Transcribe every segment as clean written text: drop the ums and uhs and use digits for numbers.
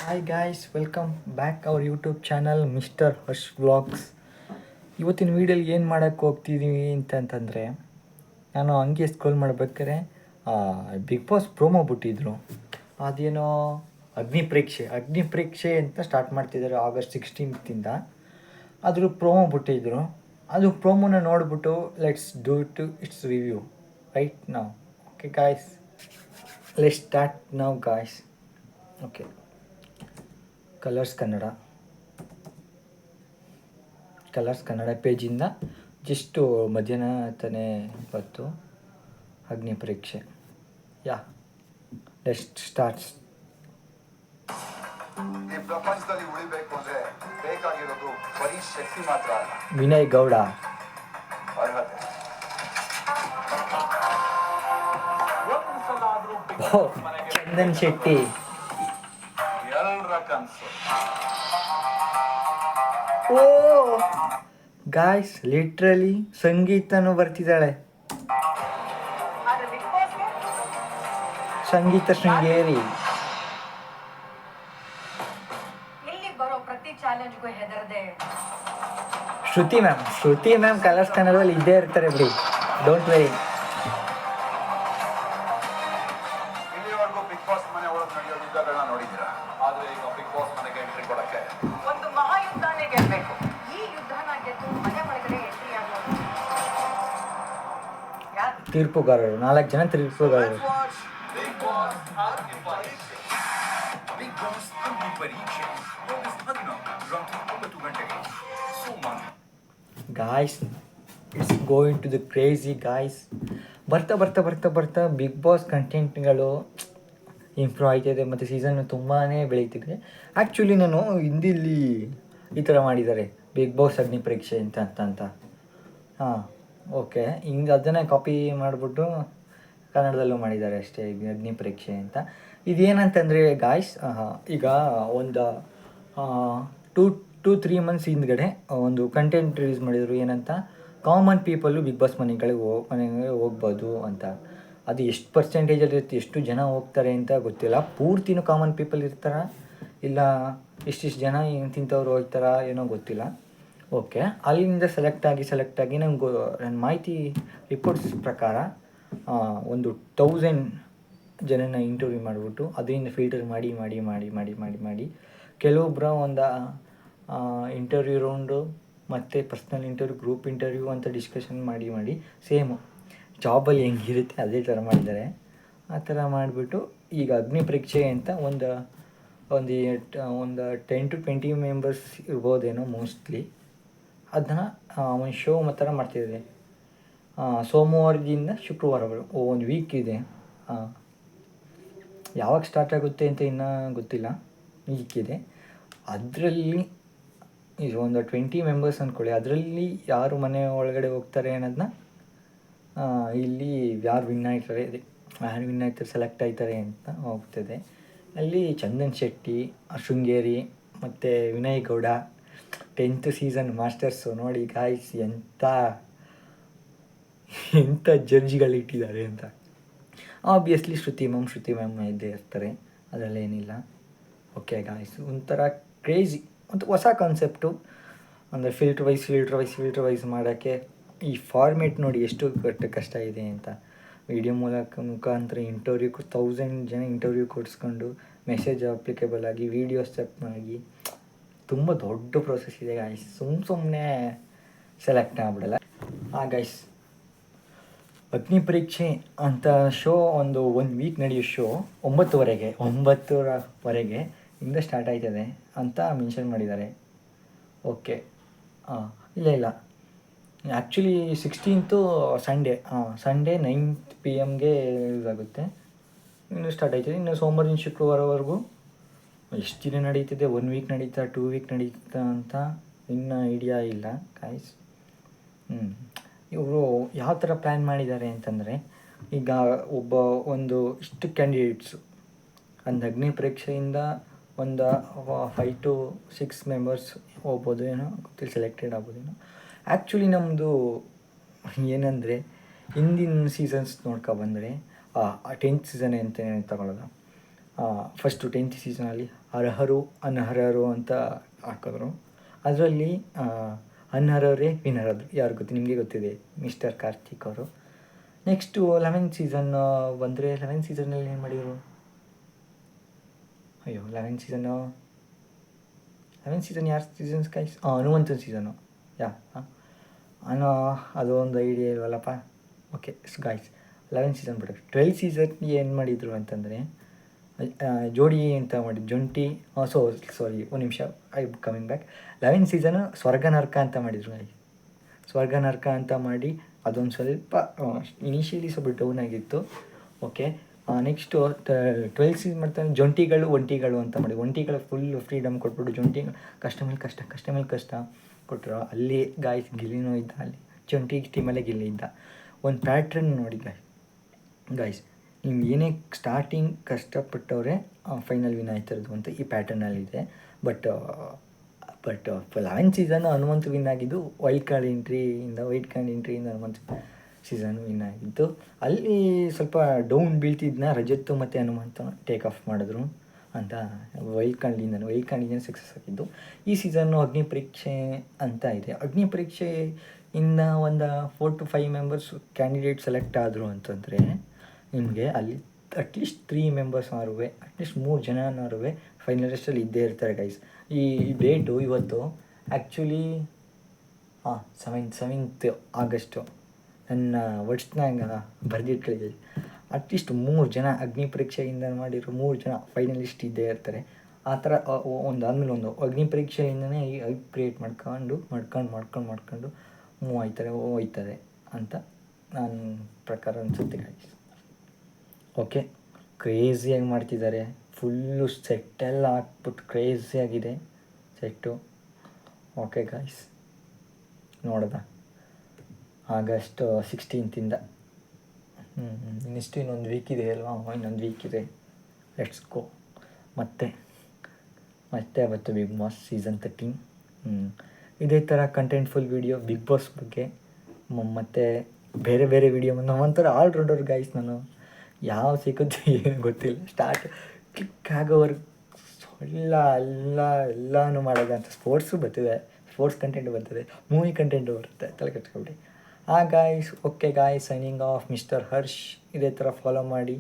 Hi guys, welcome back our YouTube channel mister Harsh vlogs. ಇವತ್ತಿನ ವೀಡಿಯೋಲಿ ಏನು ಮಾಡೋಕ್ಕೆ ಹೋಗ್ತಿದ್ದೀವಿ ಅಂತಂದರೆ, ನಾನು ಹಂಗೆ ಸ್ಕ್ರೋಲ್ ಮಾಡ್ಬೇಕಾದ್ರೆ ಬಿಗ್ ಬಾಸ್ ಪ್ರೋಮೋ ಬಿಟ್ಟಿದ್ರು. ಅದೇನೋ ಅಗ್ನಿ ಪರೀಕ್ಷೆ ಅಂತ ಸ್ಟಾರ್ಟ್ ಮಾಡ್ತಿದ್ದಾರೆ August 16th. ಅದ್ರ ಪ್ರೋಮೋ ಬಿಟ್ಟಿದ್ರು. ಅದು ಪ್ರೋಮೋನ ನೋಡಿಬಿಟ್ಟು let's do its review right ನಾವು. Okay guys, let's start now guys. Okay, Colors Kannada ಪೇಜಿಂದ ಜಸ್ಟು ಮಧ್ಯಾಹ್ನ ತಾನೇ ಬಂತು ಅಗ್ನಿ ಪರೀಕ್ಷೆ. Let's starts. ಈ ಪ್ರಪಂಚದಲ್ಲಿ ಉಳಿಬೇಕು ಅಂದ್ರೆ ಬೇಕಾಗಿರೋದು ಬರೀ ಶಕ್ತಿ ಮಾತ್ರ ಅಲ್ಲ, ವಿನಯ್ ಗೌಡ, ಅರ್ಹತೆ. ಚಂದನ್ ಶೆಟ್ಟಿ, ಎಲ್ಲರ ಕನಸು. ಓ ಗಾಯ್ಸ್, ಲಿಟ್ರಲಿ ಸಂಗೀತನೂ ಬರ್ತಿದ್ದಾಳೆ. ಸಂಗೀತ ಶೃಂಗೇರಿ. ಶ್ರುತಿ ಮ್ಯಾಮ್ ಕಲರ್ಸ್ ಕನ್ನಡದಲ್ಲಿ ಇದ್ದೇ ಇರ್ತಾರೆ ಬಿಡಿ, ಡೋಂಟ್ ವೆರಿ. ಇಲ್ಲಿವರೆಗೂ ಬಿಗ್ ಬಾಸ್ ಮನೆ ಒಳಗೆ ನಡೆಯೋ ಯುದ್ಧಗಳನ್ನ ನೋಡಿದ್ದೀರಾ, ಆದ್ರೆ ಈಗ ಬಿಗ್ ಬಾಸ್ ಮನೆಗೆ ಎಂಟ್ರಿ ಕೊಡಕ್ಕೆ ಒಂದು ಮಹಾಯುದ್ಧನೇ ಗೆಲ್ಬೇಕು. ಈ ಯುದ್ಧನ ಗೆದ್ದು ಮನೆ ಒಳಗಡೆ ಎಂಟ್ರಿ ಆಗೋದು ತೀರ್ಪುಗಾರರು, 4 ಜನ ತೀರ್ಪುಗಾರರು. ಬಿಗ್ ಬಾಸ್ ಅಗ್ನಿ ಪರೀಕ್ಷೆ. ಬಿಗ್ ಬಾಸ್ ಅಗ್ನಿ ಪರೀಕ್ಷೆ August 16 ರಾತ್ರಿ 9 ಗಂಟೆಗೆ ಸೋಮವಾರ. Guys, it's going to the crazy guys. ಬರ್ತಾ ಬಿಗ್ ಬಾಸ್ ಕಂಟೆಂಟ್ಗಳು ಇಂಪ್ರೂವ್ ಆಗ್ತಾಯಿದೆ ಮತ್ತು ಸೀಸನ್ ತುಂಬಾ ಬೆಳೀತಿದೆ. ಆ್ಯಕ್ಚುಲಿ ನಾನು ಹಿಂದಿಲಿ ಈ ಥರ ಮಾಡಿದ್ದಾರೆ, ಬಿಗ್ ಬಾಸ್ ಅಗ್ನಿ ಪರೀಕ್ಷೆ ಅಂತ. ಹಾಂ, ಓಕೆ, ಹಿಂಗೆ ಅದನ್ನೇ ಕಾಪಿ ಮಾಡಿಬಿಟ್ಟು ಕನ್ನಡದಲ್ಲೂ ಮಾಡಿದ್ದಾರೆ ಅಷ್ಟೇ, ಅಗ್ನಿ ಪರೀಕ್ಷೆ ಅಂತ. ಇದೇನಂತಂದರೆ ಗಾಯ್ಸ್, ಈಗ ಒಂದು 2-3 months ಹಿಂದ್ಗಡೆ ಒಂದು ಕಂಟೆಂಟ್ ರಿಲೀಸ್ ಮಾಡಿದರು. ಏನಂತ, ಕಾಮನ್ ಪೀಪಲ್ಲು ಬಿಗ್ ಬಾಸ್ ಮನೆಗೆ ಹೋಗ್ಬೋದು ಅಂತ. ಅದು ಎಷ್ಟು ಪರ್ಸೆಂಟೇಜಲ್ಲಿ ಇರುತ್ತೆ, ಎಷ್ಟು ಜನ ಹೋಗ್ತಾರೆ ಅಂತ ಗೊತ್ತಿಲ್ಲ. ಪೂರ್ತಿನೂ ಕಾಮನ್ ಪೀಪಲ್ ಇರ್ತಾರ, ಇಲ್ಲ ಇಷ್ಟಿಷ್ಟು ಜನ ತಿಂತವ್ರು ಹೋಗ್ತಾರಾ ಏನೋ ಗೊತ್ತಿಲ್ಲ. ಓಕೆ, ಅಲ್ಲಿಂದ ಸೆಲೆಕ್ಟ್ ಆಗಿ ನಂಗೆ ನನ್ನ ಮಾಹಿತಿ ರಿಪೋರ್ಟ್ಸ್ ಪ್ರಕಾರ ಒಂದು 1000 ಜನನ ಇಂಟರ್ವ್ಯೂ ಮಾಡಿಬಿಟ್ಟು ಅದರಿಂದ ಫಿಲ್ಟರ್ ಮಾಡಿ ಕೆಲವೊಬ್ಬರ ಒಂದು ಇಂಟರ್ವ್ಯೂ ರೌಂಡು ಮತ್ತು ಪರ್ಸ್ನಲ್ ಇಂಟರ್ವ್ಯೂ, ಗ್ರೂಪ್ ಇಂಟರ್ವ್ಯೂ ಅಂತ ಡಿಸ್ಕಷನ್ ಮಾಡಿ ಸೇಮು ಜಾಬಲ್ಲಿ ಹೆಂಗಿರುತ್ತೆ ಅದೇ ಥರ ಮಾಡಿದ್ದಾರೆ. ಆ ಥರ ಮಾಡಿಬಿಟ್ಟು ಈಗ ಅಗ್ನಿ ಪರೀಕ್ಷೆ ಅಂತ ಒಂದು 10 to 20 ಮೆಂಬರ್ಸ್ ಇರ್ಬೋದೇನೋ ಮೋಸ್ಟ್ಲಿ. ಅದನ್ನು ಒಂದು ಶೋ ಥರ ಮಾಡ್ತಿದ್ದಾರೆ. ಸೋಮವಾರದಿಂದ ಶುಕ್ರವಾರಗಳು ಒಂದು ವೀಕ್ ಇದೆ. ಯಾವಾಗ ಸ್ಟಾರ್ಟ್ ಆಗುತ್ತೆ ಅಂತ ಇನ್ನೂ ಗೊತ್ತಿಲ್ಲ, ವೀಕ್ ಇದೆ. ಅದರಲ್ಲಿ ಇದು ಒಂದು 20 ಮೆಂಬರ್ಸ್ ಅಂದ್ಕೊಳ್ಳಿ. ಅದರಲ್ಲಿ ಯಾರು ಮನೆ ಒಳಗಡೆ ಹೋಗ್ತಾರೆ ಅನ್ನೋದನ್ನ ಇಲ್ಲಿ ಯಾರು ವಿನ್ ಆಗ್ತಾರೆ ಸೆಲೆಕ್ಟ್ ಆಗ್ತಾರೆ ಅಂತ ಹೋಗ್ತದೆ. ಅಲ್ಲಿ ಚಂದನ್ ಶೆಟ್ಟಿ, ಶೃಂಗೇರಿ ಮತ್ತು Vinay Gowda 10th season masters. ನೋಡಿ ಗಾಯ್ಸ್, ಎಂಥ ಜಡ್ಜ್ಗಳಿಟ್ಟಿದ್ದಾರೆ ಅಂತ. ಆಬ್ವಿಯಸ್ಲಿ ಶ್ರುತಿ ಮ್ಯಾಮ್ ಇದ್ದೇ ಇರ್ತಾರೆ, ಅದರಲ್ಲೇನಿಲ್ಲ. ಓಕೆ ಗಾಯ್ಸ್, ಒಂಥರ ಕ್ರೇಜಿ, ಒಂದು ಹೊಸ ಕಾನ್ಸೆಪ್ಟು. ಅಂದರೆ ಫಿಲ್ಟ್ರ್ ವೈಸ್ ಮಾಡೋಕ್ಕೆ ಈ ಫಾರ್ಮೇಟ್ ನೋಡಿ ಎಷ್ಟು ಕಷ್ಟ ಇದೆ ಅಂತ. ವಿಡಿಯೋ ಮುಖಾಂತರ ಇಂಟರ್ವ್ಯೂ 1000 ಜನ ಇಂಟರ್ವ್ಯೂ ಕೊಡಿಸ್ಕೊಂಡು ಮೆಸೇಜ್ ಅಪ್ಲಿಕೇಬಲ್ ಆಗಿ ವೀಡಿಯೋ ಸ್ಟೆಪ್ ಆಗಿ ತುಂಬ ದೊಡ್ಡ ಪ್ರೋಸೆಸ್ ಇದೆ ಗಾಯ್ಸ್. ಸುಮ್ಮನೆ ಸೆಲೆಕ್ಟ್ ಆಗ್ಬಿಡಲ್ಲ. ಗೈಸ್, ಅಗ್ನಿ ಪರೀಕ್ಷೆ ಅಂತ ಶೋ ಒಂದು ವೀಕ್ ನಡೆಯೋ ಶೋ 9:30 ಇಂದ ಸ್ಟಾರ್ಟ್ ಆಯ್ತದೆ ಅಂತ ಮೆನ್ಷನ್ ಮಾಡಿದ್ದಾರೆ. ಓಕೆ, ಇಲ್ಲ actually 16th Sunday 9 PM use ಆಗುತ್ತೆ. ಇನ್ನು ಸ್ಟಾರ್ಟ್ ಆಯ್ತದೆ. ಇನ್ನು ಸೋಮವಾರದಿಂದ ಶುಕ್ರವಾರವರೆಗೂ ಎಷ್ಟು ದಿನ ನಡೀತದೆ, 1 ವೀಕ್ ನಡೀತಾ, 2 ವೀಕ್ ನಡೀತಾ ಅಂತ ಇನ್ನೂ ಐಡಿಯಾ ಇಲ್ಲ ಗಾಯ್ಸ್. ಇವರು ಯಾವ ಥರ ಪ್ಲ್ಯಾನ್ ಮಾಡಿದ್ದಾರೆ ಅಂತಂದರೆ, ಈಗ ಇಷ್ಟು ಕ್ಯಾಂಡಿಡೇಟ್ಸು ಒಂದು ಅಗ್ನಿ ಪರೀಕ್ಷೆಯಿಂದ ಒಂದು 5 to 6 ಮೆಂಬರ್ಸ್ ಹೋಗ್ಬೋದು ಏನೋ ಗೊತ್ತಿಲ್ಲ, ಸೆಲೆಕ್ಟೆಡ್ ಆಗ್ಬೋದೇನೋ. ಆ್ಯಕ್ಚುಲಿ ನಮ್ಮದು ಏನಂದರೆ, ಹಿಂದಿನ ಸೀಸನ್ಸ್ ನೋಡ್ಕೊಬಂದರೆ 10th ಸೀಸನ್ ಅಂತ ತಗೊಳ್ಳೋದು. ಫಸ್ಟು 10th ಸೀಸನಲ್ಲಿ ಅರ್ಹರು ಅನರ್ಹರು ಅಂತ ಹಾಕಿದ್ರು. ಅದರಲ್ಲಿ ಅನರ್ಹರೇ ವಿನ್ನರ್ ಆದರು. ಯಾರು ಗೊತ್ತು? ನಿಮಗೆ ಗೊತ್ತಿದೆ, ಮಿಸ್ಟರ್ ಕಾರ್ತಿಕ್ ಅವರು. ನೆಕ್ಸ್ಟು 11th ಸೀಸನ್ ಬಂದರೆ 11th ಸೀಸನಲ್ಲಿ ಏನು ಮಾಡಿದರು? ಅಯ್ಯೋ 11th ಸೀಸನ್ ಯಾರು ಸೀಸನ್ಸ್ ಗೈಸ್? ಹನುಮಂತನ ಸೀಸನು. ಅದು ಒಂದು ಐಡಿಯಾ ಇಲ್ವಲ್ಲಪ್ಪ. ಓಕೆ ಗೈಸ್, 11th ಸೀಸನ್ ಬಿಟ್ಟು 12th ಸೀಸನ್ ಏನು ಮಾಡಿದರು ಅಂತಂದರೆ ಜೋಡಿ ಅಂತ ಮಾಡಿ ಜೊಂಟಿ. ಸಾರಿ ಒಂದು ನಿಮಿಷ, I coming back. 11th season ಸ್ವರ್ಗ ನರ್ಕ ಅಂತ ಮಾಡಿದರು ಗೈಸ್. ಸ್ವರ್ಗ ನರ್ಕ ಅಂತ ಮಾಡಿ ಅದೊಂದು ಸ್ವಲ್ಪ ಇನಿಷಿಯಲಿ ಸ್ವಲ್ಪ ಡೌನ್ ಆಗಿತ್ತು. ಓಕೆ, ನೆಕ್ಸ್ಟು 12th ಸೀಸನ್ ಮಾಡ್ತಾರೆ ಜೊಂಟಿಗಳು ಒಂಟಿಗಳು ಅಂತ ಮಾಡಿ. ಒಂಟಿಗಳು ಫುಲ್ ಫ್ರೀಡಮ್ ಕೊಟ್ಬಿಟ್ಟು ಜೊಂಟಿ ಕಷ್ಟ ಮೇಲೆ ಕಷ್ಟ ಕೊಟ್ಟರು. ಅಲ್ಲಿ ಗಾಯ್ಸ್ ಗಿಲ್ಲಿನೂ ಇದ್ದ, ಅಲ್ಲಿ ಜೊಂಟಿ ಟೀಮಲ್ಲೇ ಗಿಲ್ಲಿ ಇದ್ದ. ಒಂದು ಪ್ಯಾಟ್ರನ್ ನೋಡಿ ಗಾಯ್ಸ್, ನೀವು ಏನೇ ಸ್ಟಾರ್ಟಿಂಗ್ ಕಷ್ಟಪಟ್ಟವ್ರೆ ಫೈನಲ್ ವಿನ್ ಆಯ್ತಿರೋದು ಅಂತ ಈ ಪ್ಯಾಟರ್ನಲ್ಲಿದೆ. But 11th season Hanumanth win ಆಗಿದ್ದು ವೈಲ್ಡ್ ಕಾರ್ಡ್ ಎಂಟ್ರಿಯಿಂದ ಹನುಮಂತ್ ಸೀಸನ್ ವಿನ್ ಆಗಿದ್ದು. ಅಲ್ಲಿ ಸ್ವಲ್ಪ ಡೌನ್ ಬೀಳ್ತಿದ್ನ ರಜತ್ತು ಮತ್ತು ಹನುಮಂತ ಟೇಕ್ ಆಫ್ ಮಾಡಿದ್ರು ಅಂತ ವೈಲ್ಡ್ ಕಾರ್ಡಿಂದ ಸಕ್ಸಸ್ ಆಗಿದ್ದು. ಈ ಸೀಸನ್ನು ಅಗ್ನಿ ಪರೀಕ್ಷೆ ಅಂತ ಇದೆ. ಅಗ್ನಿ ಪರೀಕ್ಷೆಯಿಂದ ಒಂದು 4 to 5 ಮೆಂಬರ್ಸ್ ಕ್ಯಾಂಡಿಡೇಟ್ ಸೆಲೆಕ್ಟ್ ಆದರು ಅಂತಂದರೆ ನಿಮಗೆ ಅಲ್ಲಿ ಅಟ್ಲೀಸ್ಟ್ 3 ಮೆಂಬರ್ಸ್ ಅಟ್ಲೀಸ್ಟ್ 3 ಜನನಾರು ಫೈನಲಿಸ್ಟಲ್ಲಿ ಇದ್ದೇ ಇರ್ತಾರೆ ಗೈಸ್. ಈ ಡೇಟು ಇವತ್ತು ಆ್ಯಕ್ಚುಲಿ 7th ಆಗಸ್ಟು. ನನ್ನ ವರ್ಡ್ಸ್ನಾಗ ಬರೆದಿಟ್ಕೊಳ್ಳಿ. ಅಟ್ಲೀಸ್ಟ್ 3 ಜನ ಅಗ್ನಿ ಪರೀಕ್ಷೆಯಿಂದ ಮಾಡಿರೋ 3 ಜನ ಫೈನಲಿಸ್ಟ್ ಇದ್ದೇ ಇರ್ತಾರೆ. ಆ ಥರ ಒಂದಾದ್ಮೇಲೆ ಒಂದು ಅಗ್ನಿ ಪರೀಕ್ಷೆಯಿಂದನೇ ಹೈಪ್ ಕ್ರಿಯೇಟ್ ಮಾಡ್ಕೊಂಡು ಮೂವ್ ಹೋಯ್ತದೆ ಅಂತ ನನ್ನ ಪ್ರಕಾರ ಅನಿಸುತ್ತೆ ಗೈಸ್. ಓಕೆ, ಕ್ರೇಜಿಯಾಗಿ ಮಾಡ್ತಿದ್ದಾರೆ. ಫುಲ್ಲು ಸೆಟ್ಟೆಲ್ಲ ಹಾಕ್ಬಿಟ್ಟು ಕ್ರೇಜಿಯಾಗಿದೆ ಸೆಟ್ಟು. ಓಕೆ ಗಾಯ್ಸ್, ನೋಡ್ದ ಆಗಸ್ಟ್ 16th ಇನ್ನೊಂದು ವೀಕ್ ಇದೆ ಅಲ್ವಾ? ಇನ್ನೊಂದು ವೀಕ್ ಇದೆ. Let's go. ಮತ್ತೆ ಅವತ್ತು ಬಿಗ್ ಬಾಸ್ ಸೀಸನ್ 13. ಇದೇ ಥರ ಕಂಟೆಂಟ್ಫುಲ್ ವೀಡಿಯೋ ಬಿಗ್ ಬಾಸ್ ಬಗ್ಗೆ ಮತ್ತು ಬೇರೆ ವೀಡಿಯೋ. ನಾವಂಥರ allrounder guys. ನಾನು ಯಾವ ಸಿಕ್ಕುತ್ತೆ ಏನು ಗೊತ್ತಿಲ್ಲ. ಸ್ಟಾರ್ಟ್ ಕ್ಲಿಕ್ ಆಗೋವರೆಗೆ ಎಲ್ಲನೂ ಮಾಡೋದು ಅಂತ. ಸ್ಪೋರ್ಟ್ಸು ಬರ್ತಿದೆ, ಸ್ಪೋರ್ಟ್ಸ್ ಕಂಟೆಂಟ್ ಬರ್ತದೆ, ಮೂವಿ ಕಂಟೆಂಟು ಬರುತ್ತೆ, ತಲೆ ಕೆಟ್ಕೊಬಿಡಿ. Guys, okay guys, signing off mister Harsh. ಇದೇ ಥರ ಫಾಲೋ ಮಾಡಿ,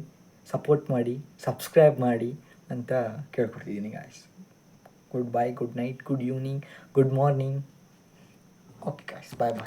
ಸಪೋರ್ಟ್ ಮಾಡಿ, ಸಬ್ಸ್ಕ್ರೈಬ್ ಮಾಡಿ ಅಂತ ಕೇಳ್ಕೊಡ್ತಿದ್ದೀನಿ guys. Good bye, good night, good evening, good morning. Okay guys, ಬಾಯ್.